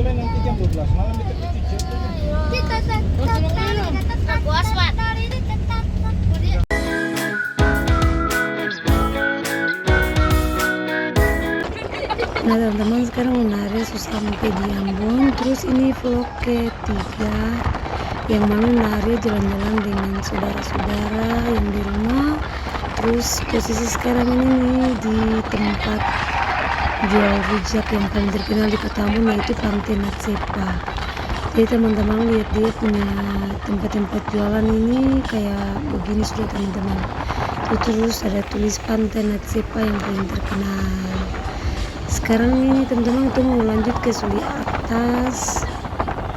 kan nanti jam 12 malam kita pergi Nah teman-teman, sekarang Unare sudah sampai di Ambon. Terus ini vlog ketiga yang mana Unare jalan-jalan dengan saudara-saudara yang di rumah. Terus posisi sekarang ini nih di tempat jual rujak yang paling terkenal di Kota Ambon, yaitu Pantai Natsepa. Jadi teman-teman lihat dia punya tempat-tempat jualan ini kayak begini sudah teman-teman. Terus ada tulis Pantai Natsepa yang paling terkenal. Sekarang ini teman-teman kita mau lanjut ke Suli atas.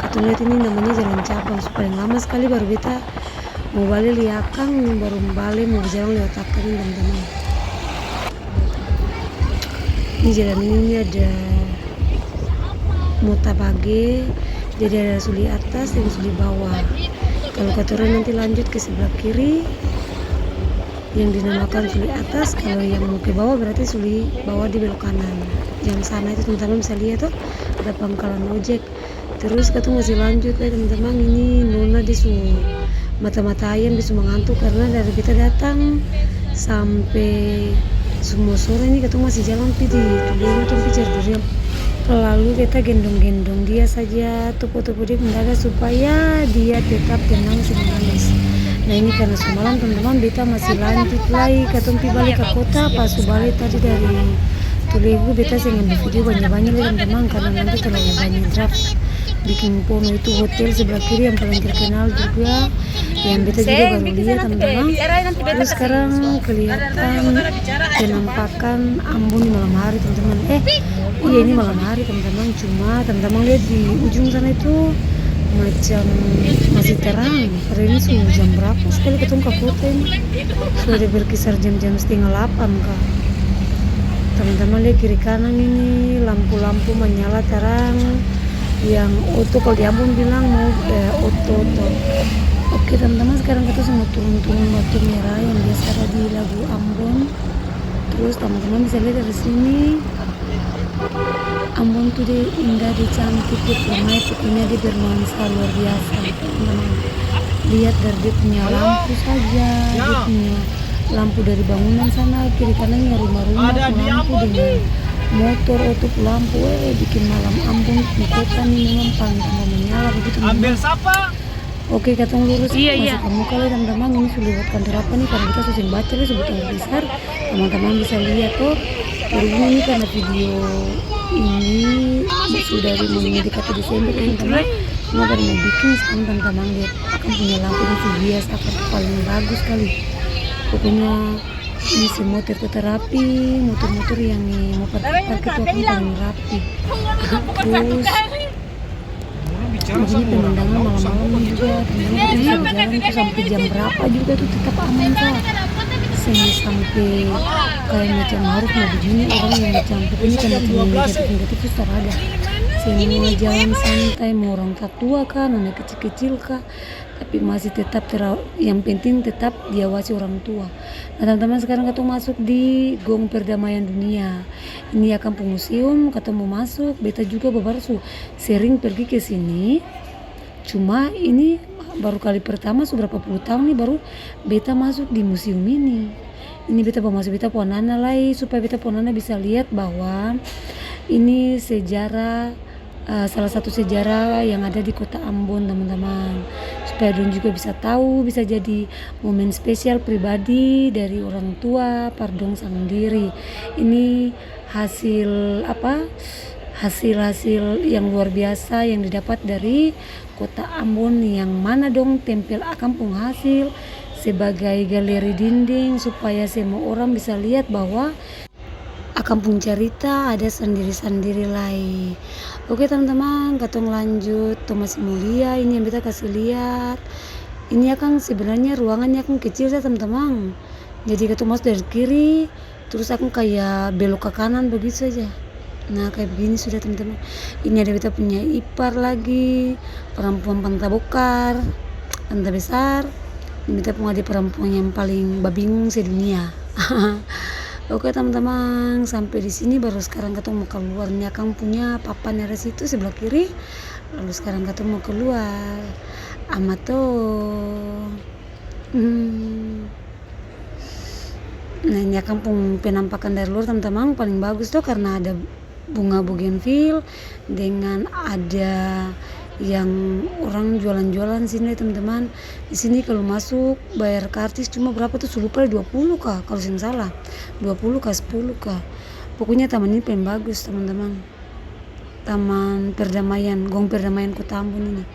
Kita lihat ini namanya Jalan Cabang. Paling lama sekali baru kita mau balik liakang, baru balik mau berjalan lewat akar ini teman-teman. Ini jalan ini ada Mutabage, jadi ada Suli atas dan Suli bawah. Kalau kotoran nanti lanjut ke sebelah kiri yang dinamakan Suli atas, kalau yang mau ke bawah berarti Suli bawah di belok kanan. Yang sana itu teman-teman bisa lihat tuh ada pangkalan ojek. Terus kita masih lanjut ya teman-teman. Ini Nona disu mata-mata ayam disu mengantuk karena dari kita datang sampai semua sore ini kita masih jalan di tujuan tuh pijar durian. Lalu kita gendong-gendong dia saja, tupu-tupu dia mendadak supaya dia tetap tenang manis. Nah ini karena semalam teman-teman beta masih lanjut lagi ketumpi balik ke kota. Pas balik tadi dari Tulegu beta sih ngambil video banyak-banyak teman-teman karena nanti terlalu banyak draft. Bikin Pono itu hotel sebelah kiri yang paling terkenal juga, yang beta juga baru lihat teman-teman. Terus sekarang kelihatan penampakan Ambon di malam hari teman-teman. Iya ini malam hari teman-teman, cuma teman-teman lihat di ujung sana itu macam masih terang. Hari ini sudah jam berapa sekali ketemu ke kota ini? Sudah berkisar jam-jam 7:30 kah? Teman-teman lihat kiri kanan ini lampu-lampu menyala terang. Yang auto kalau di Ambon bilang mau auto. Oke teman-teman, sekarang kita semua turun-turun batu merah yang biasa ada di Lagu Ambon. Terus teman-teman bisa lihat dari sini Ambon tuh dia indah, dia cantik, dia permai, pokoknya dia bernuansa luar biasa teman-teman. Lihat dari dia punya lampu saja, dia punya lampu dari bangunan sana kiri kanannya rumah-rumah lampu dengan motor auto lampu, bikin malam Ambon di kota nih memang paling menyala begitu teman-teman. Oke, kita lurus masuk ke muka lah teman-teman. Ini sudah lewat kantor apa nih, karena kita susah baca nih sebutan besar. Teman-teman bisa lihat tuh. Berhubung ini karena video ini sudah mendekati Desember teman-teman. Cuma baru mau bikin sekarang teman-teman lihat akan punya lampu itu biasa akan paling bagus sekali. Pokoknya ini semua motor rapi, motor-motor yang mau parkir itu akan paling rapi. Terus begini pemandangan malam-malam juga, teman-teman bisa berjalan itu sampai jam berapa juga tuh tetap aman kak. Sampai kayak macam harus mau begini orang yang macam ini kan macam negatif itu terada. Semua jalan santai, mau orang tua kan, anak kecil-kecil kah, tapi masih tetap yang penting tetap diawasi orang tua. Nah teman-teman, sekarang kita masuk di Gong Perdamaian Dunia. Ini akan museum, kita mau masuk. Beta juga baru sering pergi ke sini. Cuma ini baru kali pertama berapa puluh tahun nih baru beta masuk di museum ini. Ini beta mau masuk, beta ponana lagi supaya beta ponana bisa lihat bahwa ini sejarah, salah satu sejarah yang ada di kota Ambon teman-teman, supaya Don juga bisa tahu, bisa jadi momen spesial pribadi dari orang tua pardon sang diri. Ini hasil hasil yang luar biasa yang didapat dari kota Ambon, yang mana dong tempel kampung hasil sebagai galeri dinding supaya semua orang bisa lihat bahwa kampung cerita ada sendiri-sendiri lagi. Oke teman-teman, katong lanjut. Thomas Mulia ini yang kita kasih lihat. Ini akan sebenarnya ruangannya akan kecil saja teman-teman. Jadi kita masuk dari kiri, terus aku kayak belok ke kanan begitu saja. Nah kayak begini sudah teman-teman. Ini ada kita punya ipar lagi, perempuan Panta Bokar, Panta Besar. Ini kita punya perempuan yang paling babingung sedunia. Oke teman-teman, sampai di sini baru sekarang ketemu mau keluar. Ini Akang punya papan dari situ sebelah kiri. Lalu sekarang ketemu mau keluar. Amat tuh. Nah ini Akang penampakan dari luar teman-teman paling bagus tuh karena ada bunga bougainville dengan ada yang orang jualan-jualan sini teman-teman. Di sini kalau masuk bayar kartis cuma berapa tuh lupa 20 kah kalau saya salah, 20 kah 10 kah. Pokoknya taman ini paling bagus teman-teman. Taman Perdamaian, Gong Perdamaian Kota Ambon ini.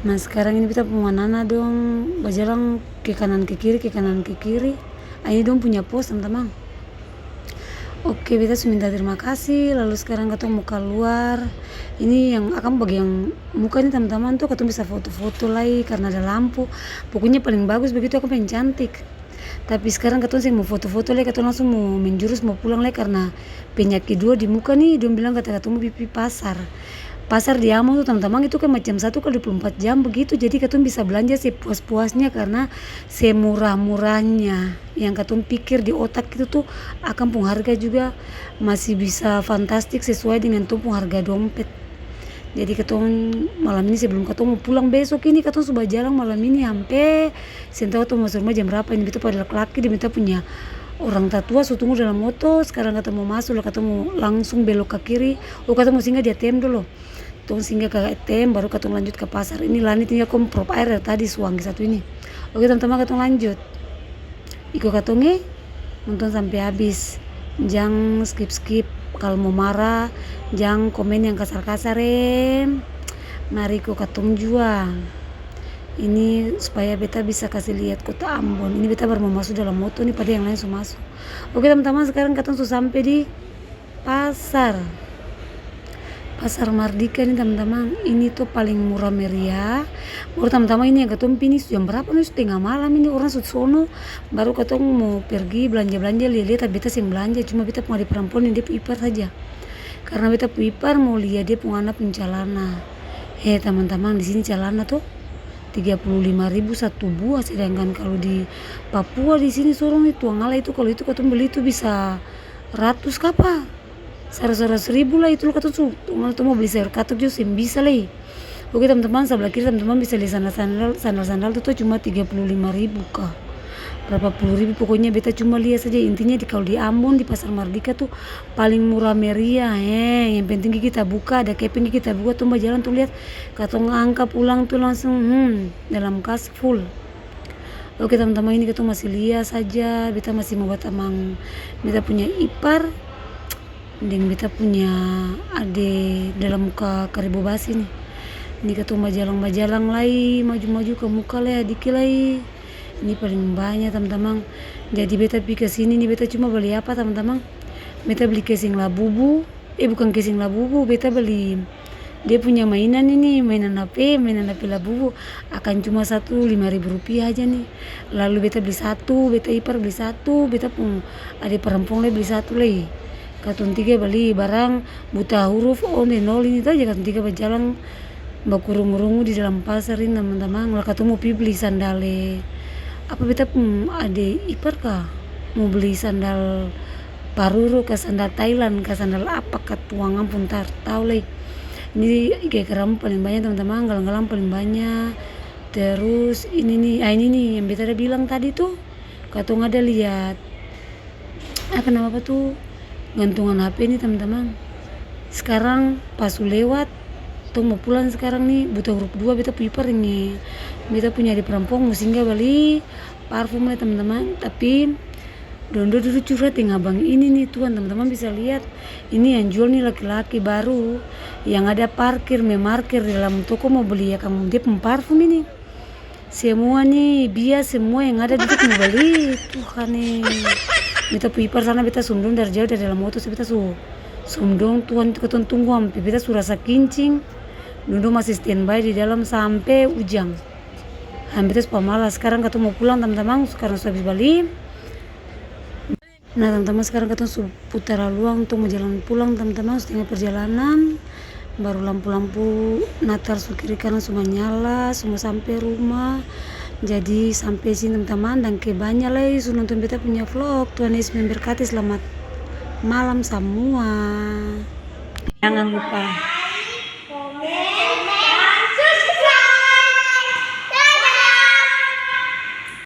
Nah sekarang ini kita pemanana dong berjalan ke kanan ke kiri, ke kanan ke kiri. Ini dong punya pos teman-teman. Oke, beta sudah minta terima kasih. Lalu sekarang ketemu mau keluar. Ini yang akan bagian muka ini teman-teman tuh ketemu bisa foto-foto lagi karena ada lampu. Pokoknya paling bagus begitu, aku pengen cantik. Tapi sekarang ketemu sih mau foto-foto lagi, ketemu langsung mau menjurus mau pulang lagi karena penyakit dua di muka nih. Dia bilang ketemu pipi pasar. Pasar di Ambon tuh teman-teman itu kan macam 1 kali 24 jam begitu, jadi ketemu bisa belanja sepuas-puasnya karena semurah-murahnya. Yang ketemu pikir di otak itu tuh akan pun harga juga masih bisa fantastik sesuai dengan tuh harga dompet. Jadi ketemu malam ini sebelum ketemu pulang besok ini ketemu sudah jalan malam ini sampai sentau ketemu masuk rumah jam berapa ini itu pada laki-laki dia minta punya orang tatua su tunggu dalam motor. Sekarang ketemu masuk lah ketemu langsung belok ke kiri. Ketemu singgah di ATM dulu. Tunggu singgah ke ATM baru ketemu lanjut ke pasar. Ini Lani tinggal komprop air dari tadi suang satu ini. Oke teman-teman ketemu lanjut. Ikut ketemu nonton sampai habis. Jangan skip-skip. Kalau mau marah jangan komen yang kasar-kasar Mari kok ketemu juang. Ini supaya beta bisa kasih lihat kota Ambon. Ini beta baru mau masuk dalam motor nih pada yang lain sudah masuk. Oke teman-teman sekarang ketemu sudah sampai di pasar Mardika nih teman-teman. Ini tuh paling murah meriah. Baru teman-teman ini yang ketemu ini jam berapa nih, setengah malam ini orang sudah sono. Baru ketemu mau pergi belanja-belanja lihat beta sih belanja cuma beta mau di perempuan ini dia ipar saja. Karena beta ipar mau lihat dia punya anak celana. Teman-teman di sini celana tuh 35.000 satu buah, sedangkan kalau di Papua di sini sorong itu ngala itu kalau itu ketemu beli itu bisa ratus kapa. 100.000 lah itu lo kata tuh mau beli sayur katuk juga bisa lah. Oke teman-teman sebelah kiri teman-teman bisa lihat sandal tuh cuma 35.000 kah berapa puluh ribu. Pokoknya beta cuma lihat saja intinya kalau di Ambon di pasar Mardika tuh paling murah meriah. Yang penting kita buka ada keping kita buka tuh jalan tuh lihat katong angka pulang tuh langsung dalam kas full. Oke teman-teman ini kita masih lihat saja beta masih mau buat amang beta punya ipar dan beta punya ade dalam muka karibu basi nih. Ini ketemu majalang lagi maju-maju ke muka lah dikit lagi. Ini paling banyak teman-teman. Jadi beta pergi ke sini nih beta cuma beli apa teman-teman? Beta beli casing labubu. Bukan casing labubu, beta beli dia punya mainan ini, mainan HP labubu akan cuma 5.000 rupiah aja nih. Lalu beta beli satu, beta ipar beli satu, beta pun ada perempuan lagi beli satu lagi. Katun 3 beli barang buta huruf on and all ini aja katun 3 berjalan bakurung-kurungu di dalam pasar ini teman-teman. Lalu katun mau beli sandale apa beta pun ada ipar kah mau beli sandal paruru ke sandal Thailand ke sandal apa ke tuangan pun tahu lagi. Ini kayak keram paling banyak teman-teman, galang-galang paling banyak. Terus ini nih yang beta ada bilang tadi tuh katun ada lihat apa nama tuh gantungan HP nih teman-teman. Sekarang pas lewat tuh mau pulang sekarang nih buta huruf 2 beta pipar ini beta punya di perempuan mau singgah beli parfum lah teman-teman. Tapi Dondo dulu curhat dengan abang ini nih tuan teman-teman bisa lihat ini yang jual nih laki-laki baru yang ada memarkir di dalam toko mau beli ya kamu dia parfum ini semua nih bias semua yang ada di mau beli Tuhan nih. Beta pipar sana beta sumdong dari jauh dari dalam motor beta sumdong tuan ketun tunggu sampai beta rasa kincing. Dondo masih standby di dalam sampai ujang. Hampir pemalas. Sekarang ketemu pulang teman-teman. Sekarang sudah habis balik. Nah teman-teman sekarang ketemu putar luang untuk mau jalan pulang teman-teman. Setengah perjalanan baru lampu-lampu Natal kiri kanan semua nyala, semua sampai rumah. Jadi sampai sini teman-teman, dan kebanyak lagi sudah nonton beta punya vlog. Tuhan Yesus memberkati, selamat malam semua. Jangan lupa